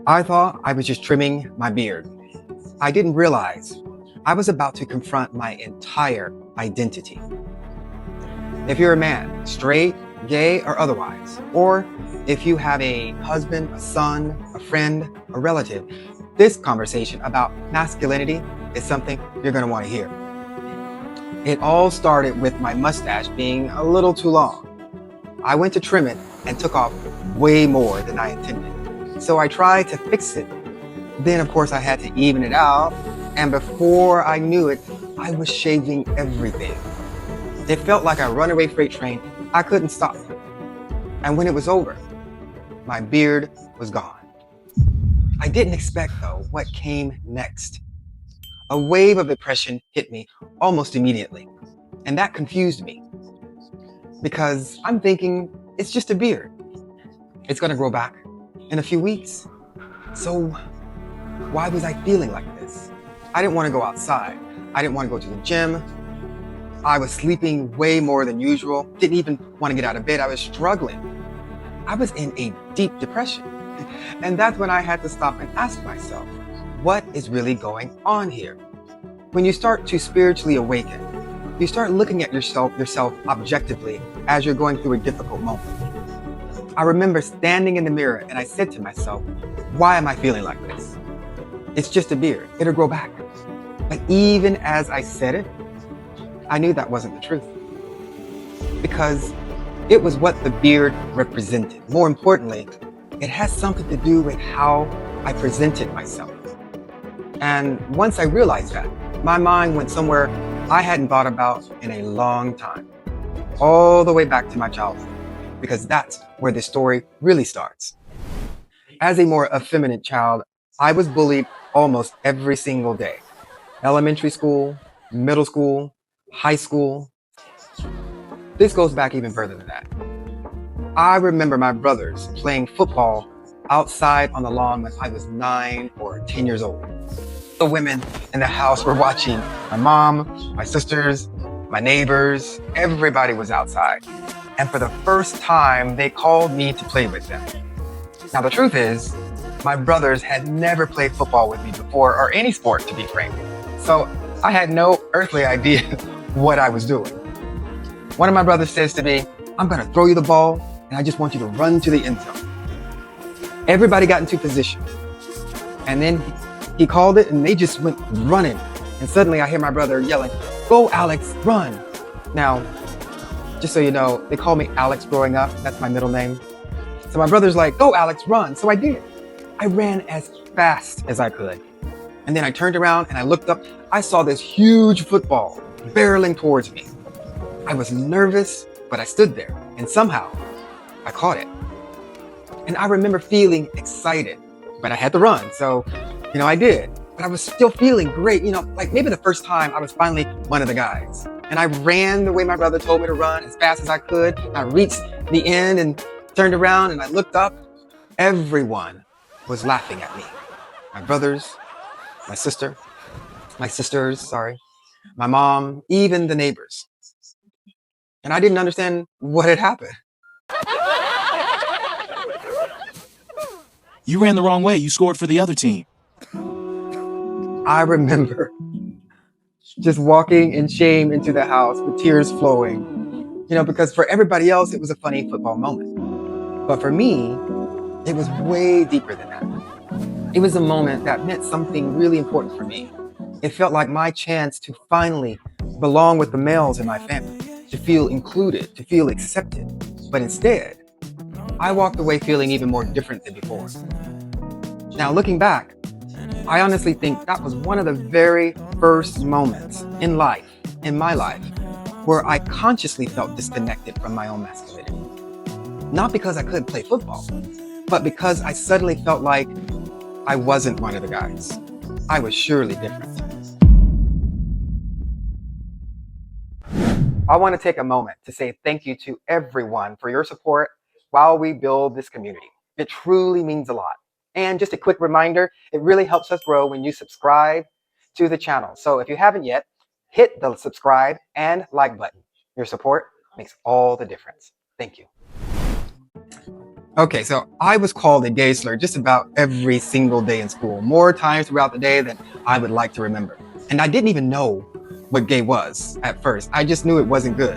I thought I was just trimming my beard. I didn't realize I was about to confront my entire identity. If you're a man, straight, gay, or otherwise, or if you have a husband, a son, a friend, a relative, this conversation about masculinity is something you're going to want to hear. It all started with my mustache being a little too long. I went to trim it and took off way more than I intended. So I tried to fix it. Then, of course, I had to even it out. And before I knew it, I was shaving everything. It felt like a runaway freight train. I couldn't stop. And when it was over, my beard was gone. I didn't expect, though, what came next. A wave of depression hit me almost immediately. And that confused me. Because I'm thinking, it's just a beard. It's gonna grow back in a few weeks. So why was I feeling like this? I didn't want to go outside. I didn't want to go to the gym. I was sleeping way more than usual. Didn't even want to get out of bed. I was struggling. I was in a deep depression. And that's when I had to stop and ask myself, what is really going on here? When you start to spiritually awaken, you start looking at yourself objectively as you're going through a difficult moment. I remember standing in the mirror and I said to myself, why am I feeling like this? It's just a beard. It'll grow back. But even as I said it, I knew that wasn't the truth. Because it was what the beard represented. More importantly, it has something to do with how I presented myself. And once I realized that, my mind went somewhere I hadn't thought about in a long time. All the way back to my childhood. Because that's where the story really starts. As a more effeminate child, I was bullied almost every single day. Elementary school, middle school, high school. This goes back even further than that. I remember my brothers playing football outside on the lawn when I was 9 or 10 years old. The women in the house were watching. My mom, my sisters, my neighbors, everybody was outside. And for the first time, they called me to play with them. Now, the truth is, my brothers had never played football with me before, or any sport, to be frank. So I had no earthly idea what I was doing. One of my brothers says to me, I'm going to throw you the ball, and I just want you to run to the end zone. Everybody got into position. And then he called it, and they just went running. And suddenly I hear my brother yelling, go, Alex, run. Now, just so you know, they call me Alex growing up. That's my middle name. So my brother's like, go, Alex, run. So I did. I ran as fast as I could. And then I turned around and I looked up. I saw this huge football barreling towards me. I was nervous, but I stood there. And somehow, I caught it. And I remember feeling excited, but I had to run. So, I did. But I was still feeling great. Like maybe the first time I was finally one of the guys. And I ran the way my brother told me to run as fast as I could. I reached the end and turned around and I looked up. Everyone was laughing at me. My brothers, my sisters, my mom, even the neighbors. And I didn't understand what had happened. You ran the wrong way. You scored for the other team. I remember just walking in shame into the house with tears flowing, because for everybody else, it was a funny football moment. But for me, it was way deeper than that. It was a moment that meant something really important for me. It felt like my chance to finally belong with the males in my family, to feel included, to feel accepted. But instead, I walked away feeling even more different than before. Now, looking back, I honestly think that was one of the very first moments in my life, where I consciously felt disconnected from my own masculinity. Not because I couldn't play football, but because I suddenly felt like I wasn't one of the guys. I was surely different. I want to take a moment to say thank you to everyone for your support while we build this community. It truly means a lot. And just a quick reminder, it really helps us grow when you subscribe to the channel. So if you haven't yet, hit the subscribe and like button. Your support makes all the difference. Thank you. Okay, so I was called a gay slur just about every single day in school, more times throughout the day than I would like to remember. And I didn't even know what gay was at first. I just knew it wasn't good.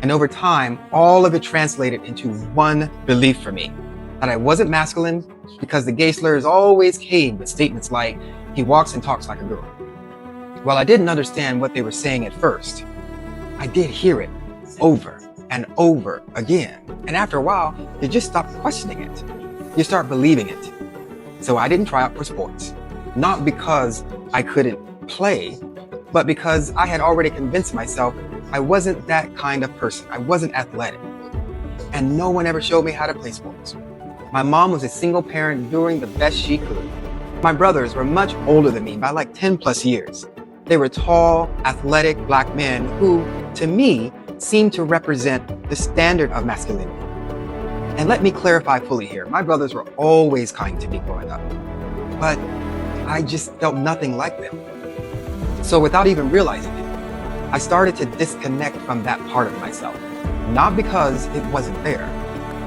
And over time, all of it translated into one belief for me, that I wasn't masculine because the gay slurs always came with statements like, he walks and talks like a girl. While I didn't understand what they were saying at first, I did hear it over and over again. And after a while, you just stop questioning it. You start believing it. So I didn't try out for sports, not because I couldn't play, but because I had already convinced myself I wasn't that kind of person. I wasn't athletic. And no one ever showed me how to play sports. My mom was a single parent doing the best she could. My brothers were much older than me by like 10 plus years. They were tall, athletic black men who, to me, seemed to represent the standard of masculinity. And let me clarify fully here. My brothers were always kind to me growing up, but I just felt nothing like them. So without even realizing it, I started to disconnect from that part of myself. Not because it wasn't there,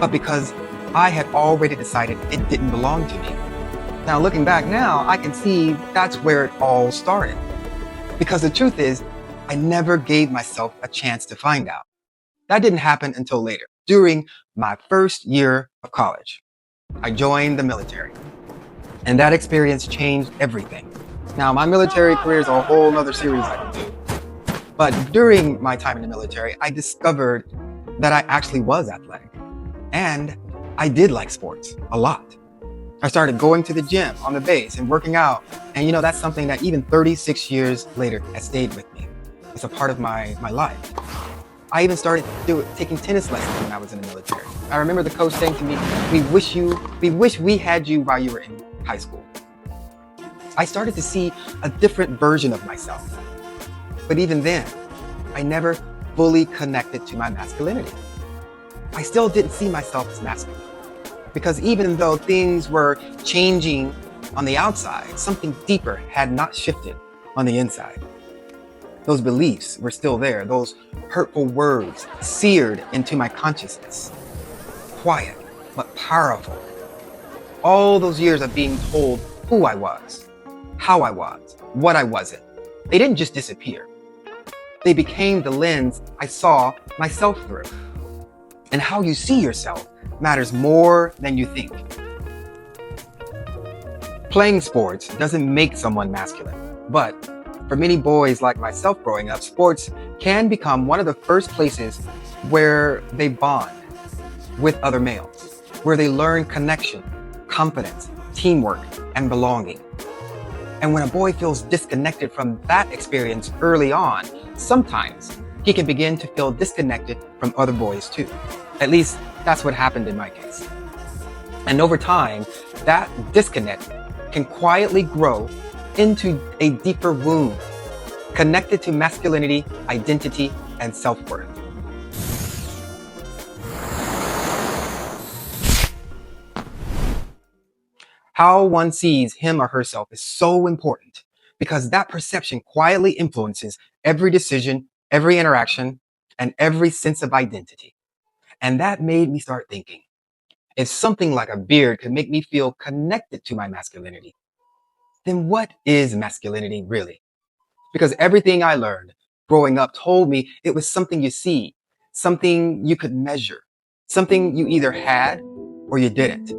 but because I had already decided it didn't belong to me. Now, looking back now, I can see that's where it all started. Because the truth is, I never gave myself a chance to find out. That didn't happen until later, during my first year of college. I joined the military, and that experience changed everything. Now, my military career is a whole other series I can do. But during my time in the military, I discovered that I actually was athletic. And I did like sports a lot. I started going to the gym on the base and working out. And that's something that even 36 years later has stayed with me. It's a part of my life. I even started taking tennis lessons when I was in the military. I remember the coach saying to me, we wish we had you while you were in high school. I started to see a different version of myself. But even then, I never fully connected to my masculinity. I still didn't see myself as masculine. Because even though things were changing on the outside, something deeper had not shifted on the inside. Those beliefs were still there, those hurtful words seared into my consciousness. Quiet, but powerful. All those years of being told who I was, how I was, what I wasn't, they didn't just disappear. They became the lens I saw myself through. And how you see yourself matters more than you think. Playing sports doesn't make someone masculine, but for many boys like myself growing up, sports can become one of the first places where they bond with other males, where they learn connection, confidence, teamwork, and belonging. And when a boy feels disconnected from that experience early on, sometimes he can begin to feel disconnected from other boys too. At least that's what happened in my case. And over time, that disconnect can quietly grow into a deeper wound connected to masculinity, identity, and self-worth. How one sees him or herself is so important because that perception quietly influences every decision, every interaction, and every sense of identity. And that made me start thinking, if something like a beard could make me feel connected to my masculinity, then what is masculinity really? Because everything I learned growing up told me it was something you see, something you could measure, something you either had or you didn't.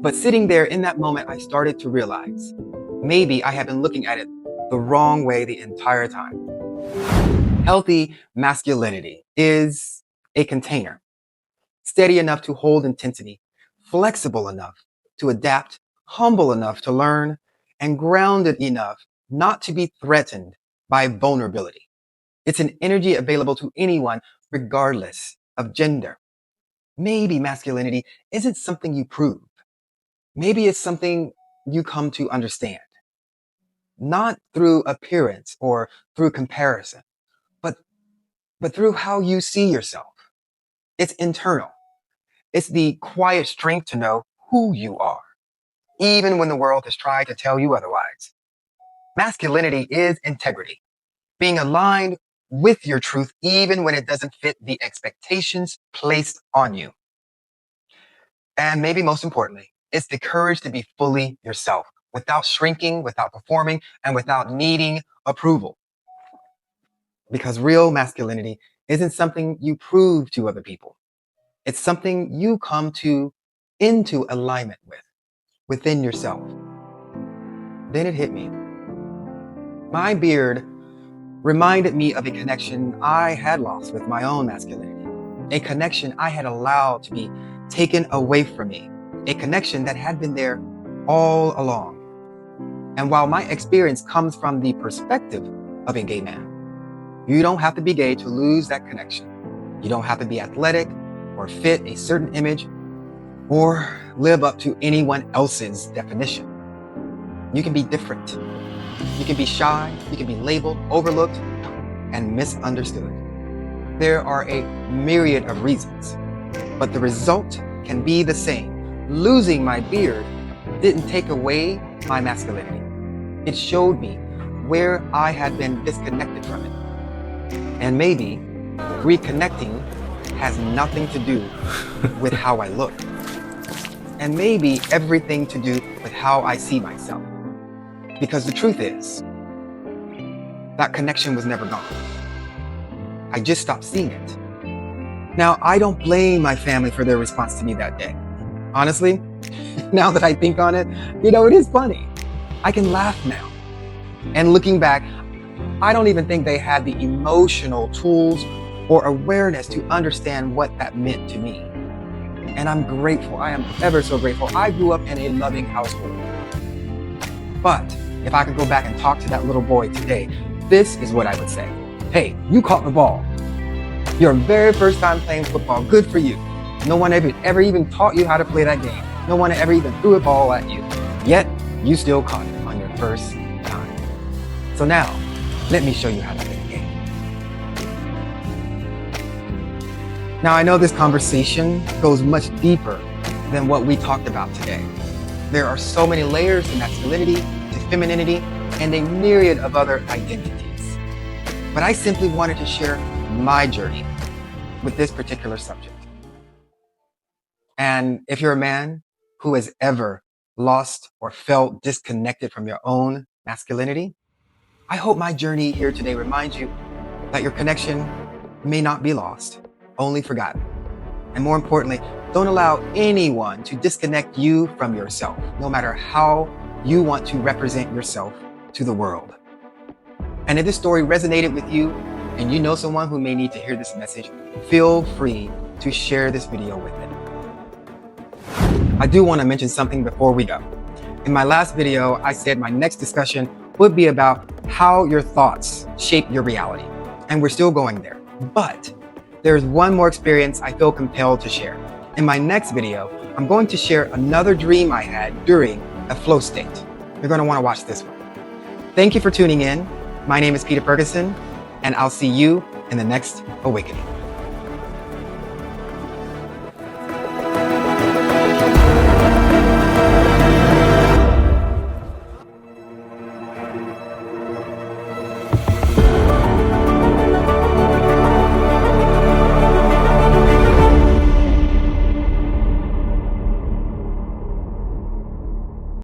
But sitting there in that moment, I started to realize maybe I had been looking at it the wrong way the entire time. Healthy masculinity is a container, steady enough to hold intensity, flexible enough to adapt, humble enough to learn, and grounded enough not to be threatened by vulnerability. It's an energy available to anyone regardless of gender. Maybe masculinity isn't something you prove. Maybe it's something you come to understand, not through appearance or through comparison, but, but through how you see yourself. It's internal. It's the quiet strength to know who you are, even when the world has tried to tell you otherwise. Masculinity is integrity, being aligned with your truth even when it doesn't fit the expectations placed on you. And maybe most importantly, it's the courage to be fully yourself without shrinking, without performing, and without needing approval. Because real masculinity isn't something you prove to other people. It's something you come to into alignment with, within yourself. Then it hit me. My beard reminded me of a connection I had lost with my own masculinity, a connection I had allowed to be taken away from me, a connection that had been there all along. And while my experience comes from the perspective of a gay man, you don't have to be gay to lose that connection. You don't have to be athletic or fit a certain image or live up to anyone else's definition. You can be different. You can be shy, you can be labeled, overlooked, and misunderstood. There are a myriad of reasons, but the result can be the same. Losing my beard didn't take away my masculinity. It showed me where I had been disconnected from it. And maybe reconnecting has nothing to do with how I look. And maybe everything to do with how I see myself. Because the truth is, that connection was never gone. I just stopped seeing it. Now, I don't blame my family for their response to me that day. Honestly, now that I think on it, it is funny. I can laugh now. And looking back, I don't even think they had the emotional tools or awareness to understand what that meant to me. And I'm grateful. I am ever so grateful. I grew up in a loving household. But if I could go back and talk to that little boy today, this is what I would say. Hey, you caught the ball. Your very first time playing football, good for you. No one ever even taught you how to play that game. No one ever even threw a ball at you. Yet, you still caught it on your first time. So now, let me show you how to play the game. Now, I know this conversation goes much deeper than what we talked about today. There are so many layers to masculinity, to femininity, and a myriad of other identities. But I simply wanted to share my journey with this particular subject. And if you're a man who has ever lost or felt disconnected from your own masculinity, I hope my journey here today reminds you that your connection may not be lost, only forgotten. And more importantly, don't allow anyone to disconnect you from yourself, no matter how you want to represent yourself to the world. And if this story resonated with you and you know someone who may need to hear this message, feel free to share this video with them. I do want to mention something before we go. In my last video, I said my next discussion would be about how your thoughts shape your reality. And we're still going there. But there's one more experience I feel compelled to share. In my next video, I'm going to share another dream I had during a flow state. You're going to want to watch this one. Thank you for tuning in. My name is Peter Ferguson, and I'll see you in the next awakening.